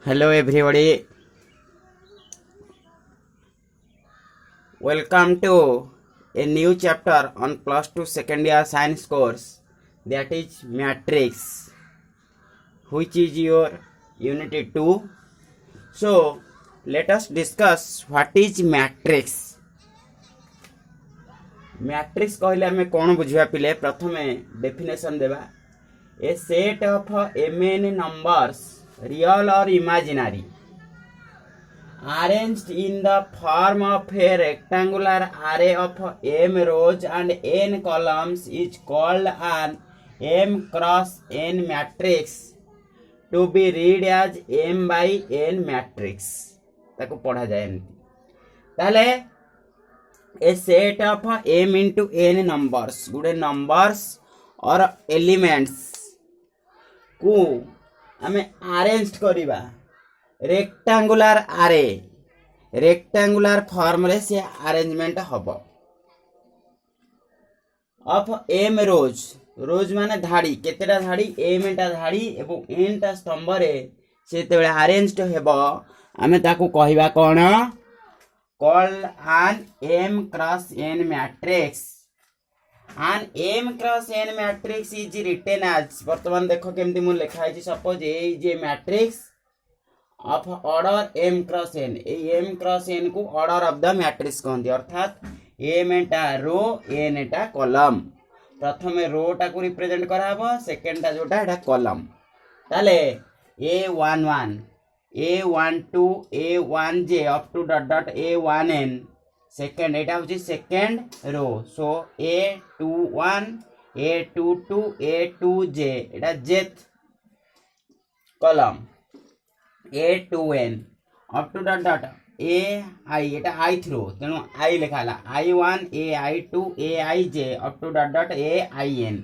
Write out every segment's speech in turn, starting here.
Hello everybody, welcome to a new chapter on plus 2 second year science course, that is matrix, which is your unit 2. So let us discuss what is matrix. Matrix कहले आमे कौन बुझिया पिले प्रथमे definition देबा a set of mn numbers real or imaginary arranged in the form of a rectangular array of m rows and n columns is called an m cross n matrix to be read as m by n matrix ताको पढ़ा जाए ताले a set of m into n numbers गुडे numbers और elements को आमे arrange करिबा rectangular आरे rectangular form रे से अरेंजमेंट हबो ऑफ m रोज रोज माने धाड़ी केतेटा धाड़ी m टा धाड़ी एवं n टा स्तंभ रे से तेबे अरेंज्ड हेबो आमे ताको कहिबा कोन called an m cross n matrix. An m cross n matrix is written as वर्तमान देखो केमती मु लिखा है suppose A J matrix of order m cross n A m cross n को ऑर्डर ऑफ द मैट्रिक्स कहंती अर्थात m टा रो n टा कॉलम प्रथमे रो टा को रिप्रेजेंट कराबो सेकंड टा जोटा एटा कॉलम ताले a11 a12 a1j up to dot dot a1n second eta hochi second row so a21 a22 a2j eta jth column a2n up to dot dot a I eta ith row tenu I lekhala I1 ai2 aij up to dot dot ain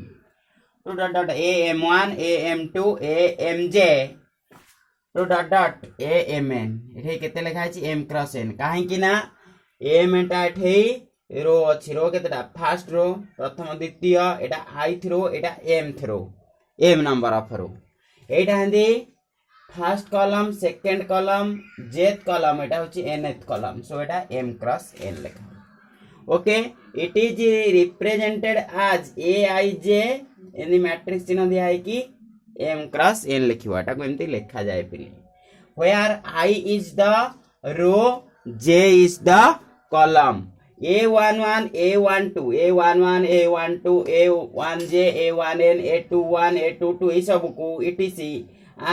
to dot dot am1 am2 amj to dot dot amn एठे केते लिखा है m cross n काहे कि ना m टा एठे रो अछि रो केतेटा first row प्रथम द्वितीय एटा ith रो एटा mth row m number of row एटा हंदी first column second column jth column एटा होछि nth कॉलम सो एटा m cross n लिखा okay it is represented as aij in the matrix चिन्ह दिया है कि m cross n लिखिबा एटा को एमती लिखा जाय पिले where I is the row j is the column a11 a12 a11 a12 a1j a1n a21 a22 ई सब को etc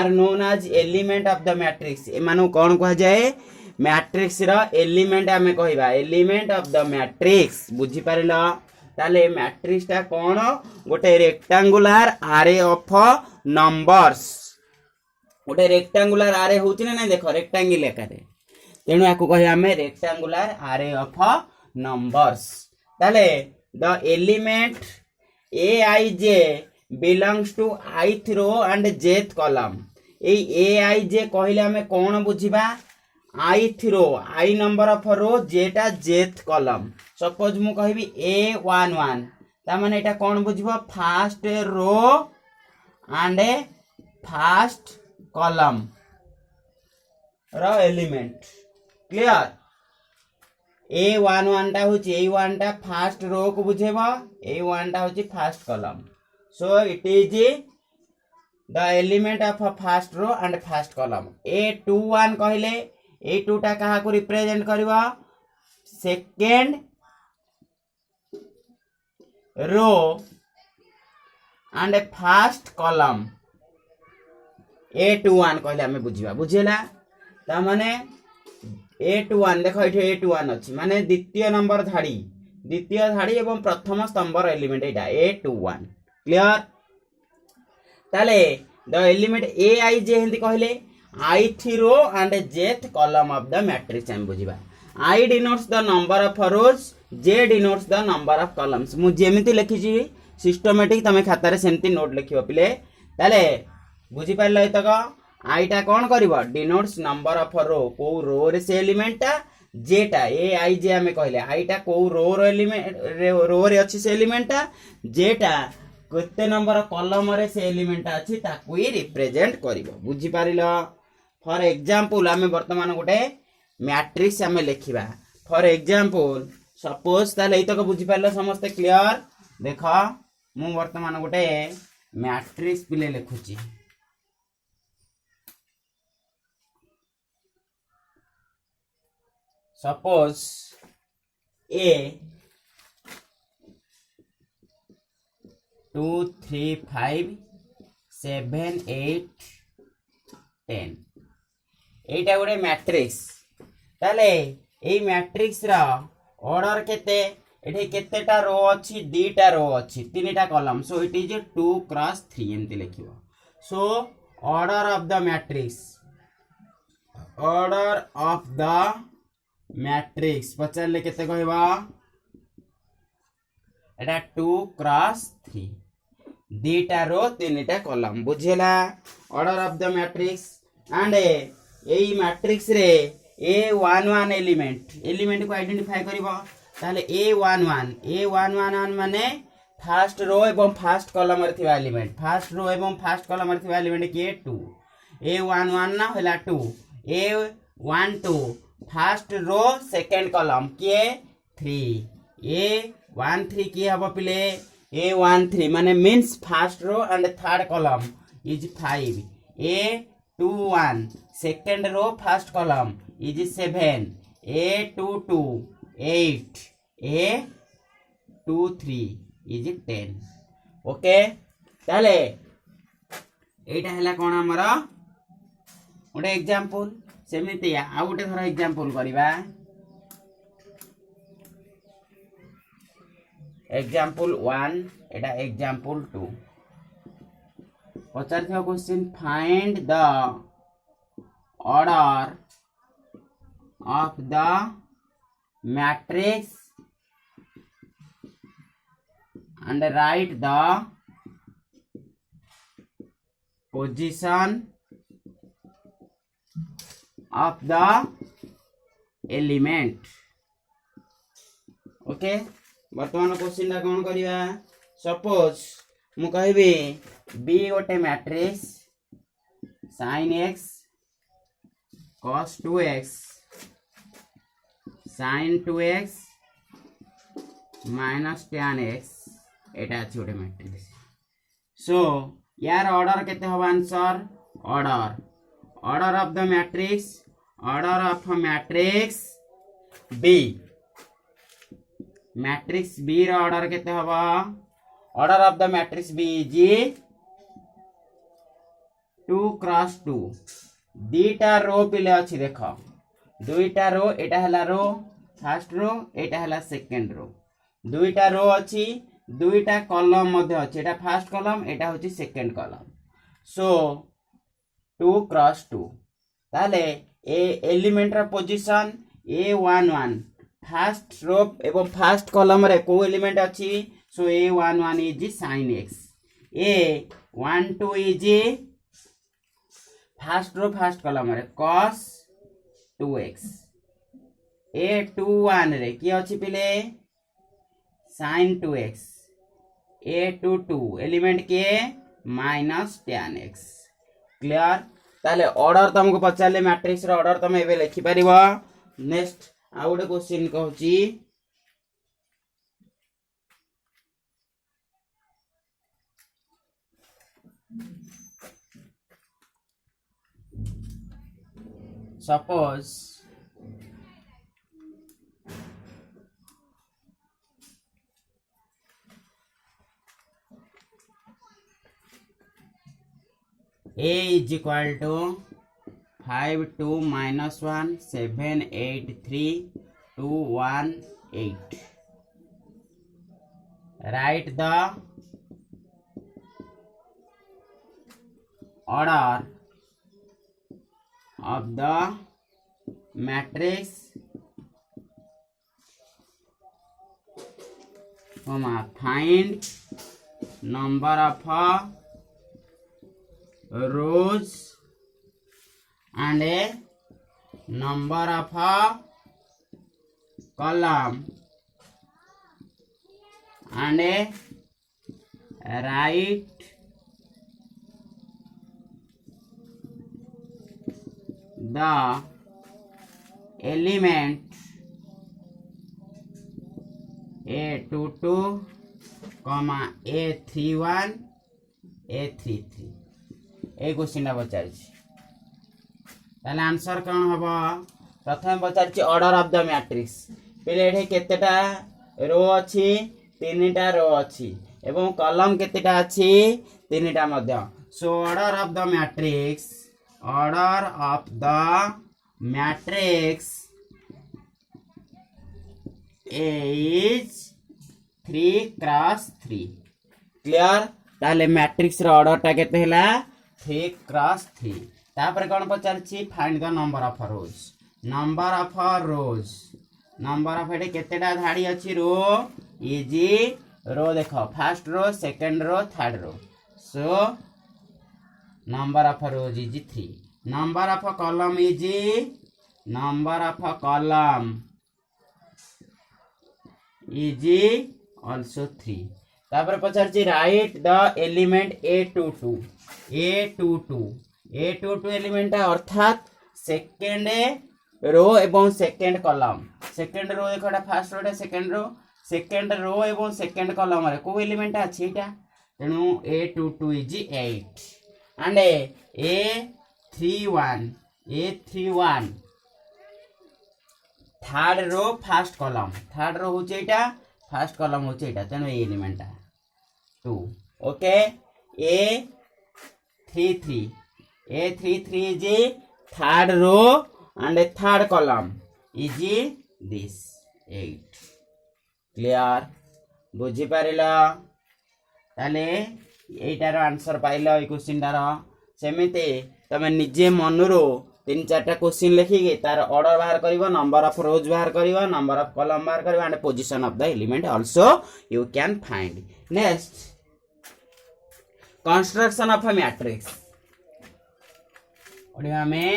are known as element of the matrix ए मानु कोन कह जाय मैट्रिक्स रा एलिमेंट हमें कहबा एलिमेंट ऑफ द मैट्रिक्स बुझी पारिला ताले मैट्रिक्स ता कोन गोटे रेक्टेंगुलर आरे ऑफ नंबर्स गोटे रेक्टेंगुलर आरे होची ना देखो रेक्टेंगल एकारे तेनु याको कहि हमें रेक्टेंगुलर आरे ऑफ नंबर्स ताले the element aij belongs to ith row and jth column A aij कहिले हमें कोन बुझिबा ith row I number of row j टा jth column सपोज मु कहबी a11 ता माने एटा कोन बुझिबो first row and first column row element clear a11 टा होची a1 टा फर्स्ट रो को बुझेबो a1 टा होची first column so it is the element of first row and first column a21 कहले a2 टा कहा को रिप्रेजेंट करबो second row and first column a21 कहले हमें बुझिबा बुझेला ता माने a21 देखो एठे a21 अछि माने द्वितीय नंबर धाड़ी एवं प्रथम स्तंभर एलिमेंट एटा a21 क्लियर ताले द एलिमेंट aij हिंदी कहले ith row and jth column of the matrix हम बुझिबा I denotes the number of rows j denotes the number of columns मु जेमिति लिखि छी सिस्टमैटिक तमे खाता रे सेमति नोट लिखिबो पिले ताले बुझी पाइल तक आईटा कौन करिबो डिनोट्स नंबर ऑफ रो को रो रे से एलिमेंट टा जेटा ए आई जे हमें कहले आईटा को रो रो एलिमेंट रो रे अछि से एलिमेंट टा जेटा केते नंबर कॉलम रे से एलिमेंट अछि ताकू ही रिप्रेजेंट करिवो बुझी पारिलो फॉर एग्जांपल आमे वर्तमान गोटे मैट्रिक्स आमे लिखिबा फॉर एग्जांपल सपोज ताले एतक बुझी पारलो समस्त क्लियर देख मु वर्तमान गोटे मैट्रिक्स पिले लिखुची सपोज ए 2 3 5 7 8 10 एटा गोटे मैट्रिक्स ताले ए मैट्रिक्स रा ऑर्डर केते एठी केतेटा रो अछि दीटा रो अछि तीनटा column so it is 2 cross 3 एमती लिखिबो so order of the matrix order of the matrix पचारले केते कहबा एटा 2 क्रॉस 3 दीटा रो तीनटा कॉलम बुझेला order of the matrix and AE matrix रे A11 एलिमेंट को आइडेंटिफाई करिवो ताले A11 माने फर्स्ट रो एवं फर्स्ट कॉलम रे थिबा एलिमेंट फर्स्ट रो एवं फर्स्ट कॉलम रे थिबा एलिमेंट के 2 A11 ना होला 2 A12 first row second column के 3 A13 की हबो पिले A13 माने means first row and third column is 5 A21 second row first column is 7 A22 8 A23 is 10 okay ताले एटा हला कोन हमर ओटे एग्जांपल सेमिति आ गोटे थोड़ा एग्जांपल करिबा एग्जांपल 1 एटा एग्जांपल 2 पचार थियो question find the order of the matrix and write the position of the element okay वर्तमान क्वेश्चन कौन करिया सपोज मु कहबी बी गोटे matrix sin x cos 2x sin 2x minus tan x एटा अछि गोटे मैट्रिक्स सो यार ऑर्डर केते हो answer order of the matrix order of matrix B row order केते होबा order of the matrix B is 2 cross 2 दीटा row पिले अछि देखो दुईटा रो एटा हला रो फर्स्ट रो एटा हला सेकंड रो दुईटा रो अछि दुईटा कॉलम मध्ये अछि एटा फर्स्ट कॉलम एटा होछि सेकंड कॉलम सो 2 क्रॉस 2 ताले ए एलिमेंट रा पोजीशन A11 फर्स्ट रो एवं फर्स्ट कॉलम रे को एलिमेंट अछि so A11 is sin x A12 is first row first column रे cos 2x A21 रे की अछि पिले sin 2x A22 एलिमेंट के माइनस tan x क्लियर ताले ऑर्डर तुमको पचारले मैट्रिक्स रो ऑर्डर तुम एबे लिखि परिबो नेक्स्ट आ गोटे क्वेश्चन कहूची suppose A is equal to 5 2 minus 1 7 8 3 2 1 8 write the order of the matrix find number of rows and a number of column and a write the element A22, A31, A33 এই কোশ্চেনটা পচারিছি তাহলে answer কোন হবো প্রথমে পচারিছি order of the matrix পিলে এঠে কেতেটা rho আছে তিনটা rho আছে এবং কলম কেতেটা আছে তিনটা মধ্য so order of the matrix is 3 cross 3 clear ताले मैट्रिक्स रो ऑर्डर टा केते हला 3 cross 3 तापर कोन पचारछि find the number of rows number of एटे केतेटा धाड़ी अछि रो इजी रो देखो first row second row third row so number of rows is 3 number of column is also 3 तापर पचारछि right the element A22 element अर्थात second row एवं second column second row देखोटा फर्स्ट रोटा second row एवं second column रे को element अछि एटा तेनु A22 is 8 and A31 third row first row होचे एटा फर्स्ट कॉलम होचे एटा तेनु ए element 2 okay A33 is third row and third column is this 8 clear बुझी पारिला ताले एटार आंसर पाइलो ए क्वेश्चनटार सेमिते तमे निजे मनरो 3-4टा क्वेश्चन लिखिके तार ऑर्डर बाहर करिवो नंबर ऑफ रोज बाहर करिवो नंबर ऑफ कॉलम बाहर करिवो and position of the element also you can find next construction of a matrix Odia में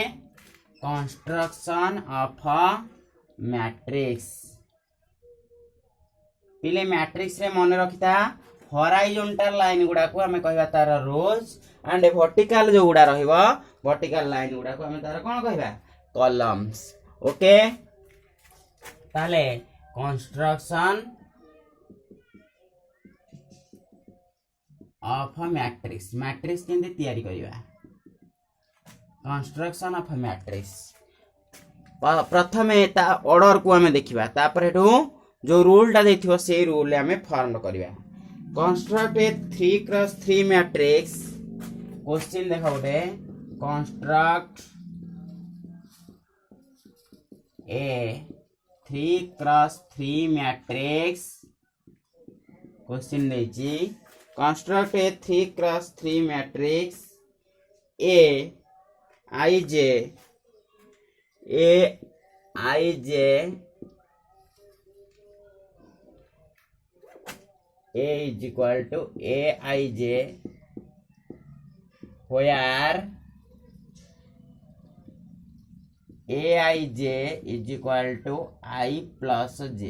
कंस्ट्रक्शन ऑफ अ मैट्रिक्स पिले मैट्रिक्स रे मन रखिता हॉरिजॉन्टल लाइन गुडा को हमें कहबा तार रोज एंड वर्टिकल जो गुडा रहइबो वर्टिकल लाइन गुडा को हमें तार कोन कहबा कॉलम्स ओके ताले कंस्ट्रक्शन ऑफ अ मैट्रिक्स केंदे तयारी करिबा कंस्ट्रक्शन ऑफ अ मैट्रिक्स प्रथमे ता ऑर्डर को हमें देखिबा तापर हेटू जो रूल टा देथिबो से रूल ले हमें फॉर्म करिबा construct a 3 cross 3 matrix question देखा उठे construct a 3 cross 3 matrix question देछि construct a 3 cross 3 matrix A I J A is equal to Aij where Aij is equal to I plus J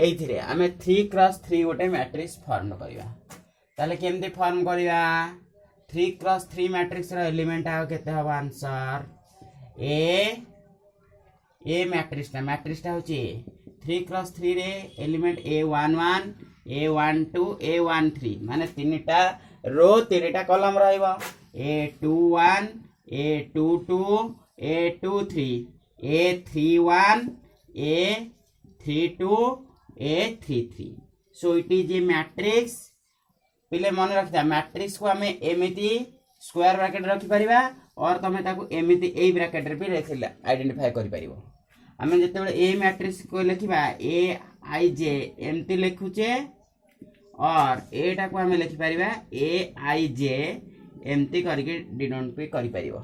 एइथिरे आमे 3 cross 3 गोटे matrix form करिवा ताले केमती form करिवा 3 cross 3 matrix रो element आ केते हबो answer A matrix टा होची 3 cross 3 रे element A11 A12 A13 माने तीनटा रो तीनटा कॉलम रहइबो A21 A22 A23 A31 A32 A33 so it is a matrix पिले मन रखता मैट्रिक्स को हमें एमिति स्क्वायर ब्रैकेट रखि परिबा और तमे ताको एमिति ए ब्रैकेट रे भी लिखिला आइडेंटिफाई करि परिबो हमें जेतेबेले ए मैट्रिक्स को लिखिबा ए आई जे एमती लिखुचे और एटा को हमें लिखि परिबा ए आई जे एमती करके डिनोट पे करि परिबो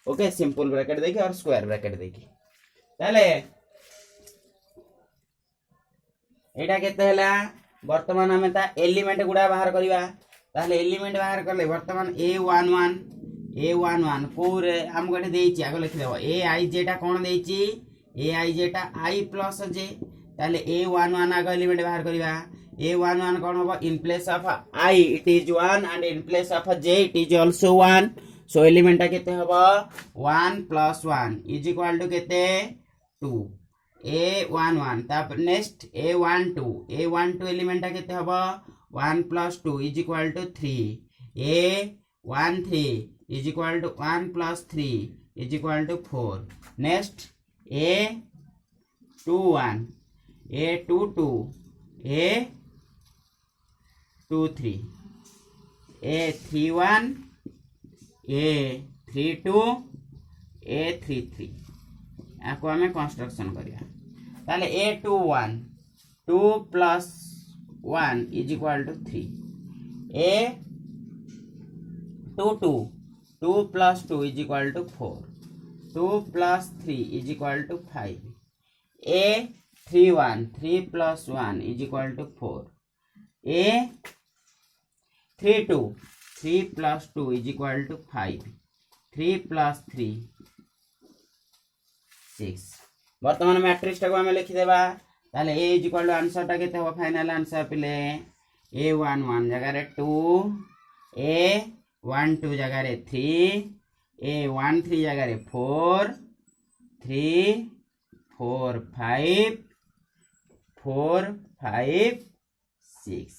ओके सिंपल ब्रैकेट देखि और स्क्वायर ब्रैकेट देखि ताले एटा केते हला वर्तमान हमें ता एलिमेंट गुडा बाहर करिबा ताले एलिमेंट बाहर करले वर्तमान A11 को रे हम गटे देछि आगो लिखि देबो ए आई जे टा कोन देछि ए आई जे टा आई प्लस जे ताले A11 आगो एलिमेंट बाहर करिबा A11 कोन होबो in place of I it is 1 and in place of J it is also 1 सो एलिमेंटा केते हबो 1 + 1 = केते 2 a11 तापर नेक्स्ट a12 एलिमेंटा केते हबो 1 + 2 = 3 a13 = 1 + 3 = 4 next a21 a22 a23 a31 a32 a33 याको आम कंस्ट्रक्शन करिया ताले a21 2 + 1 = 3 a22 2 + 2 = 4 2 + 3 = 5 a31 3 + 1 = 4 a32 3 + 2 = 5 3 + 3 6 वर्तमान मैट्रिक्स टाको आम लिखिदेबा ताले a = आंसर टा केते हो फाइनल आंसर पिले a11 जगह 2 a12 जगह 3 a13 जगह 4 3 4 5 4 5 6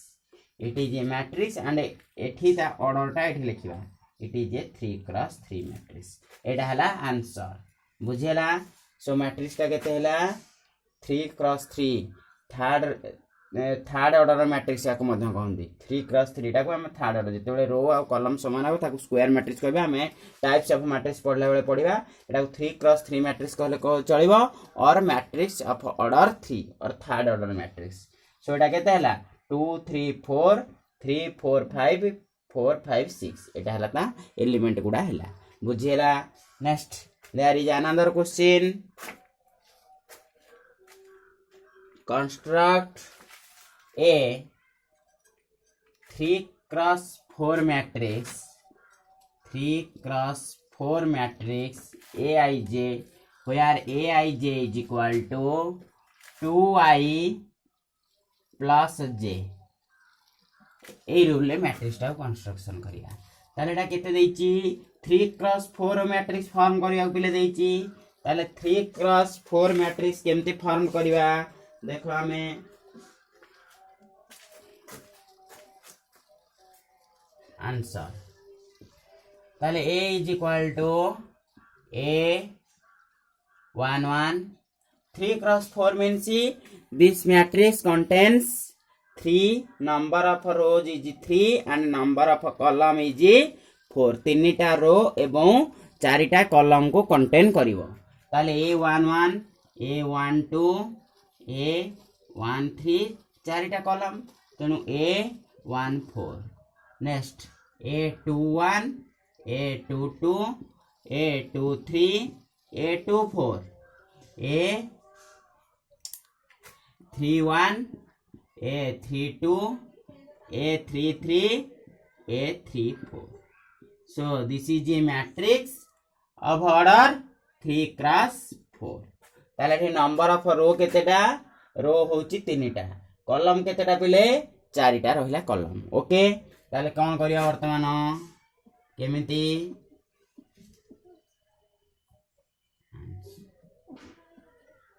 it is a matrix and एठी ता ऑर्डर टा एठी लिखिबा it is a 3 × 3 matrix एटा हला आंसर बुझेला सो मैट्रिक्स टा केते हला 3 × 3 थर्ड ऑर्डर मैट्रिक्स याको मध्य कहंदी 3 × 3 टाको हम थर्ड ऑर्डर जेतेबेले रो आ कॉलम समान हो ताको स्क्वायर मैट्रिक्स कहबे हमें टाइप्स ऑफ मैट्रिक्स पढ़ला बेले पढ़िबा एटाको 3 × 3 मैट्रिक्स कहले चलिबो और मैट्रिक्स ऑफ ऑर्डर 3 और थर्ड ऑर्डर मैट्रिक्स सो एटा केते हला 2 3 4 3 4 5 4 5 6 एटा हला ता एलिमेंट गुडा हला बुझिएला next there is another question construct a 3 × 4 matrix 3 × 4 matrix aij where aij is equal to 2i plus j এই রুলে ম্যাট্রিক্সটা কনস্ট্রাকশন করিয়া তাহলে এটা কেতে দেইছি 3 × 4 ম্যাট্রিক্স ফর্ম করিয়া পিলে দেইছি তাহলে 3 × 4 ম্যাট্রিক্স কেমতি ফর্ম করিবা देखो हमें आंसर ताले a = a11 3 × 4 means this matrix contains 3 number of rows is 3 and number of column is 4 तीनटा रो एवं चारिटा कॉलम को कंटेन करिवो ताले a11 a12 a13 चारिटा कॉलम तेणु a14 next a21 a22 a23 a24 a31 a32 a33 a34 so this is a matrix of order 3 × 4 ताले एठी number of रो केतेटा रो होची तीनटा कॉलम केतेटा पिले चारिटा रहिला कॉलम ओके ताले कोन करिया वर्तमान केमिति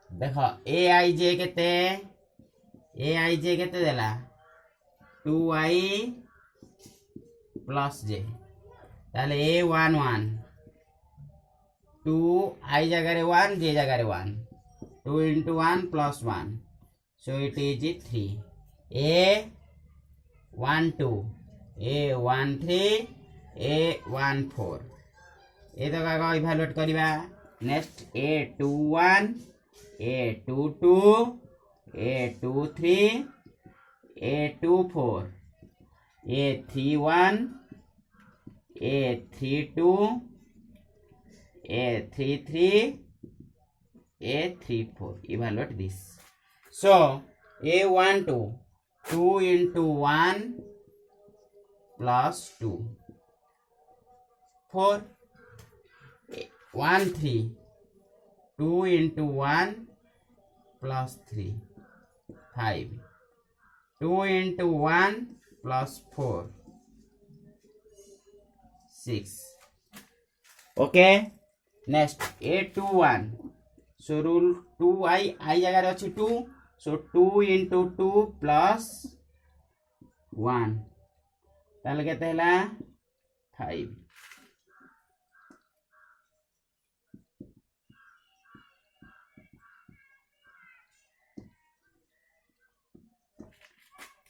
देखो aij केते देला 2i plus j ताले a11 2i जगह 1 j जगह 1 2 × 1 + 1 so it is 3 a12 a13 a14 ये तो का इवैल्यूएट करिबा next a21 a22 a23 a24 a31 a32 a33 a34 evaluate this so a12 2 × 1 + 2 4 13 2 × 1 + 3 5 2 × 1 + 4 6 okay next A21 so rule 2i जगह अच्छी 2 सो 2 into 2 plus 1 ताले केते हला 5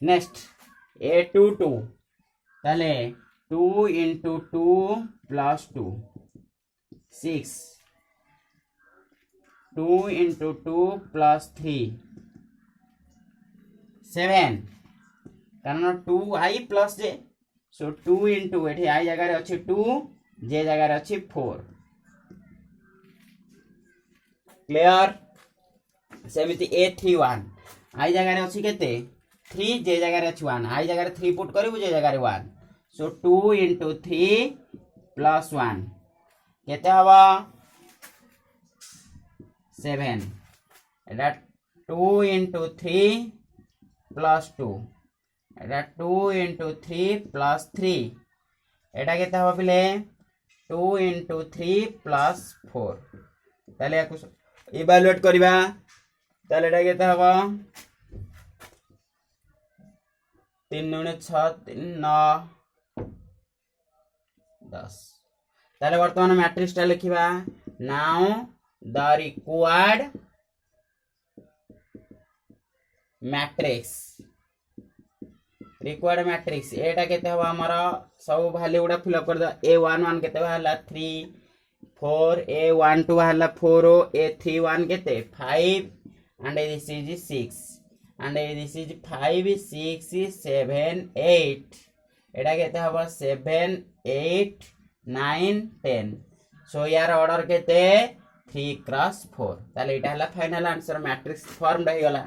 नेक्स्ट A22 ताले 2 into 2 plus 2 6 2 into 2 plus 3 7 कारण 2i plus j सो 2 into एठी i जगह रे अछि 2 j जगह रे अछि 4 क्लियर सेमिति A31 i जगह रे अछि केते 3 j जगह रे अछि 1 i जगह रे 3 पुट करिवु j जगह रे 1 सो 2 into 3 plus 1 केते हवा 7 एटा 2 into 3 plus 2 एटा 2 into 3 plus 3 एटा केते हवा पिले 2 into 3 plus 4 ताले याकु इवैल्यूएट करिबा ताले एटा केते हवा 3 9 6 3 9 10 ताले वर्तमान मैट्रिक्स टा लिखिबा नाउ द रिक्वायर्ड मैट्रिक्स एटा केते हवा हमारा सब वैल्यू गुडा फिल अप कर द A11 केते हला 3 4 A12 हला 4 A31 केते 5 and this is 6 and this is 5 6 7 8 एटा केते हवा 7 8 9 10 सो यार ऑर्डर केते 3 क्रॉस 4 ताले एटा हला फाइनल आंसर मैट्रिक्स फॉर्म रही गला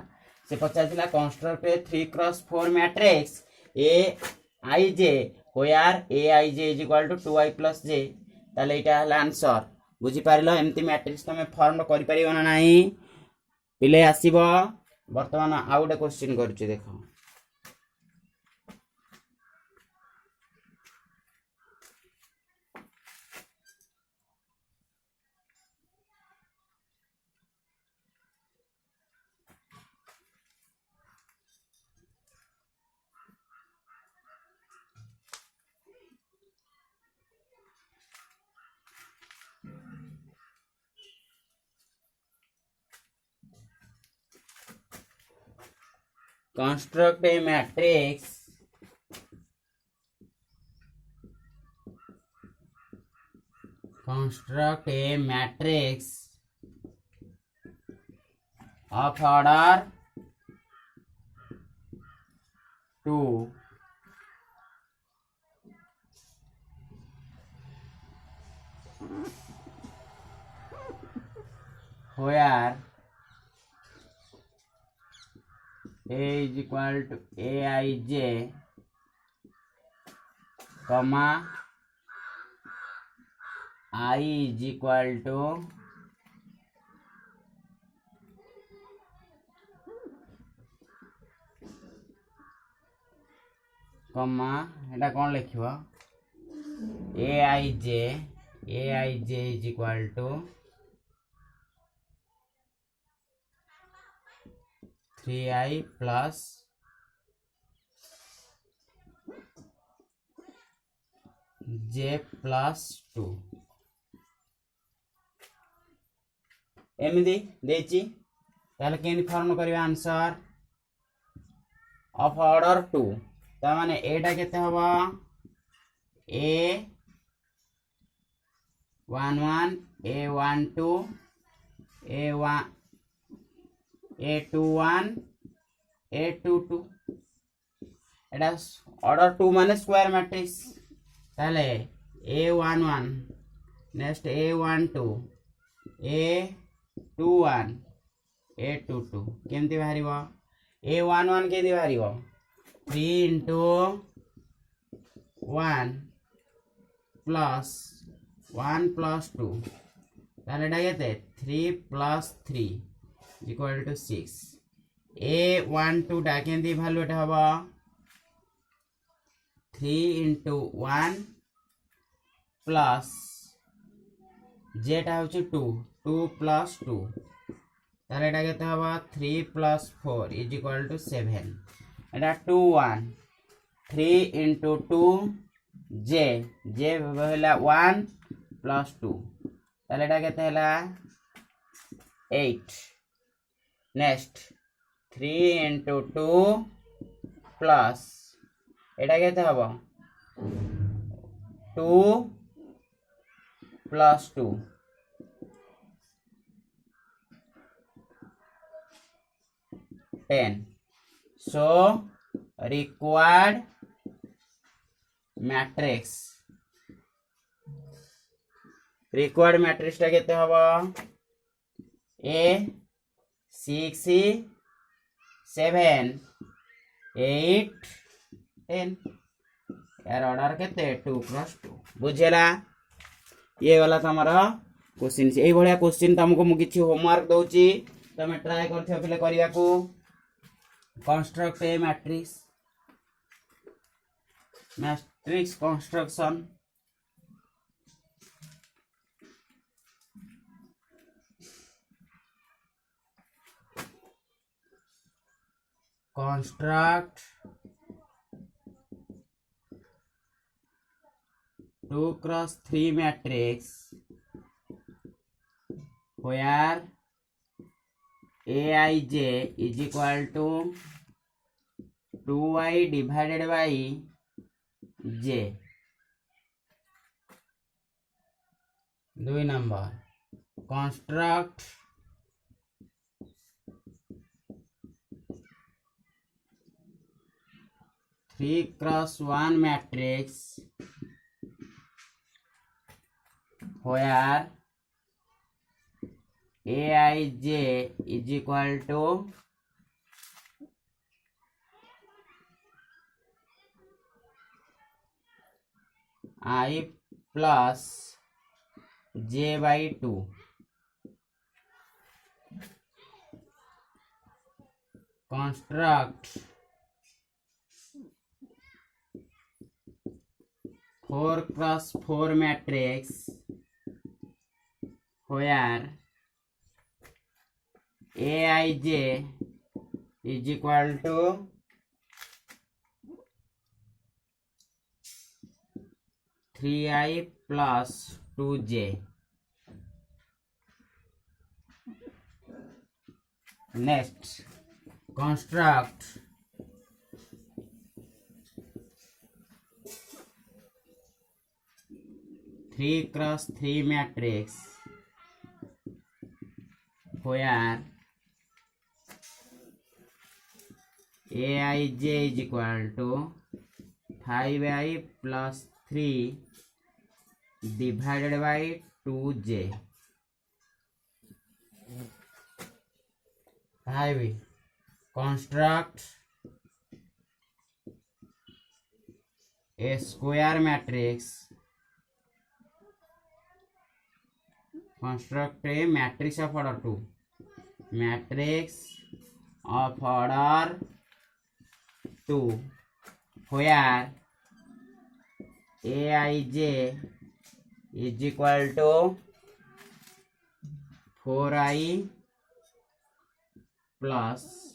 से पचारथिला construct 3 cross 4 matrix Aij where Aij is equal to 2i plus j ताले एटा हला आंसर बुझी पारिलो एमती मैट्रिक्स तमे फॉर्म करि परिबो ना नाही पिले आसीबो वर्तमान आउडे क्वेश्चन करछु देखो construct a matrix of order 2 where A is equal to Aij comma I is equal to comma Etah cone लिखिबो Aij is equal to 3i plus j plus 2 एमिदी देची ताले केनी फॉर्म करिवा आंसर ऑफ ऑर्डर 2 ता माने एटा केते हबा A11 A12 A21 A22 एटा order 2 माने square matrix ताले A11 next A12 A21 A22 केमती बाहरिबो A11 केदी बाहरिबो 3 into 1 plus 1 plus 2 ताले एटा केते 3 plus 3 equal to 6 A12 टा केमती वैल्यू एटा हबो 3 into 1 plus जेटा हूँ 2 2 प्लस 2 तार एटा केते हवा 3 plus 4 is equal to 7 Etah 2 1 3 into 2 जे जे होला 1 प्लस 2 तार एटा केते होला 8 नेक्स्ट 3 इंटू 2 प्लस एटा केते हवा 2 प्लस 2 10 so required matrix टा केते हवा a 6 7 8 10 यार ऑर्डर केते 2 प्लस 2 बुझेला ये वाला तमरा क्वेश्चन से भलिया क्वेश्चन तुमको मु किछि होमवर्क दउची तमे ट्राई करथियो पिले करिया को construct A matrix construction construct 2 cross 3 matrix where Aij is equal to 2i divided by j 2 number construct 3 cross 1 matrix where Aij is equal to I plus j by 2 construct 4 cross 4 matrix where Aij is equal to three I plus 2j. Next, construct 3 cross 3 matrix where Aij is equal to 5i plus 3 divided by 2j. 5 construct a square matrix. Construct a matrix of order 2. Matrix of order 2 where Aij is equal to 4i plus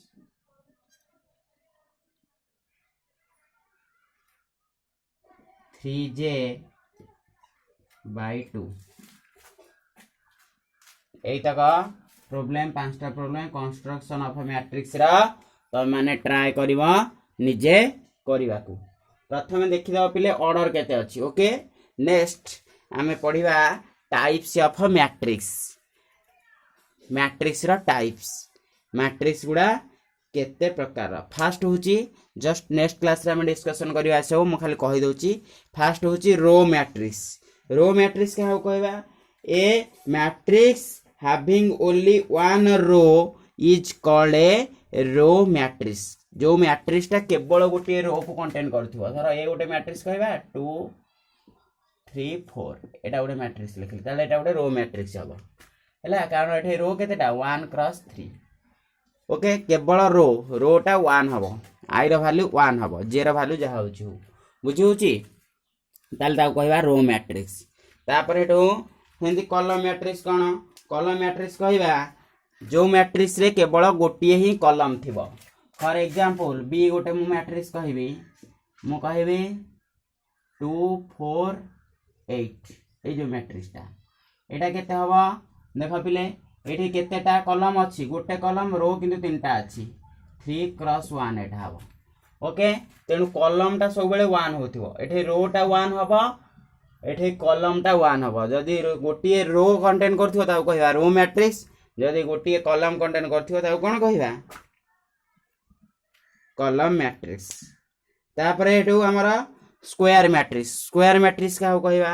3j by 2. यही तक problem 5टा problem construction of matrix रा तो माने try करबा निजे करबा को प्रथम देखिदा पिले ऑर्डर केते अछि ओके नेक्स्ट आमे पढिबा टाइप्स ऑफ मैट्रिक्स रा टाइप्स मैट्रिक्स गुडा केते प्रकार फर्स्ट होची जस्ट नेक्स्ट क्लास रे हम डिस्कशन करबा सब म खाली कहि दोची फर्स्ट होची रो मैट्रिक्स का हो कहबा ए matrix having only one row is called a row matrix जो मैट्रिक्स टा केवल गोटे रो को कंटेन करथिबो धर ए गोटे मैट्रिक्स कहबा 2 3 4 एटा गोटे मैट्रिक्स लिखली ताले एटा गोटे रो मैट्रिक्स हबो हला कारण एठे रो केतेटा 1 क्रॉस 3 ओके केवल रो टा 1 हबो i रो वैल्यू 1 हबो j रो वैल्यू जहा होची बुझी होची ताले ता कहबा रो मैट्रिक्स तापर एठो सेमती कॉलम मैट्रिक्स कौन कॉलम मैट्रिक्स कहवा जो मैट्रिक्स रे केवल गोटे ही कॉलम थिबो फॉर एग्जांपल बी गोटे मु मैट्रिक्स कहबी मु कहबी 2 4 8 ए जो मैट्रिक्स टा एटा केते हबो देख पिले एठी केतेटा कॉलम अछि गोटे कॉलम रो किंतु तीनटा अछि 3 क्रॉस 1 एटा हबो ओके तेणु कॉलम टा सब बेले 1 होथिबो एठी रो टा 1 हबो एठी कॉलम टा 1 हबो जदी गोटिए रो कंटेंट करथिबो ता कहबा रो मैट्रिक्स जदी गोटिए कॉलम कंटेंट करथिबो ता कोन कहबा कॉलम मैट्रिक्स तापरे एठू हमरा स्क्वायर मैट्रिक्स का कहबा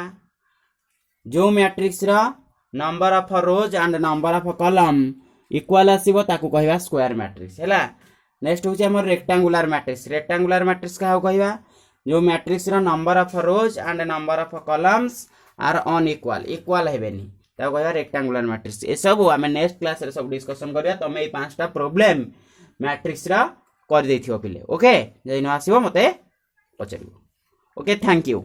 जो मैट्रिक्स रा number of rows and number of column equal आसीबो ताकू कहबा स्क्वायर मैट्रिक्स हैला नेक्स्ट होची हमर रेक्टेंगुलर मैट्रिक्स का कहबा जो मैट्रिक्स रा number of rows and number of columns are unequal equal हेबेनी ताकू कहबा रेक्टेंगुलर मैट्रिक्स ए सब हमें नेक्स्ट क्लास रे सब डिस्कशन करिया तमे ए पांचटा प्रॉब्लम मैट्रिक्स रा कर देथियो पिले ओके जै न आसीबो मते पचरिबो ओके थैंक यू।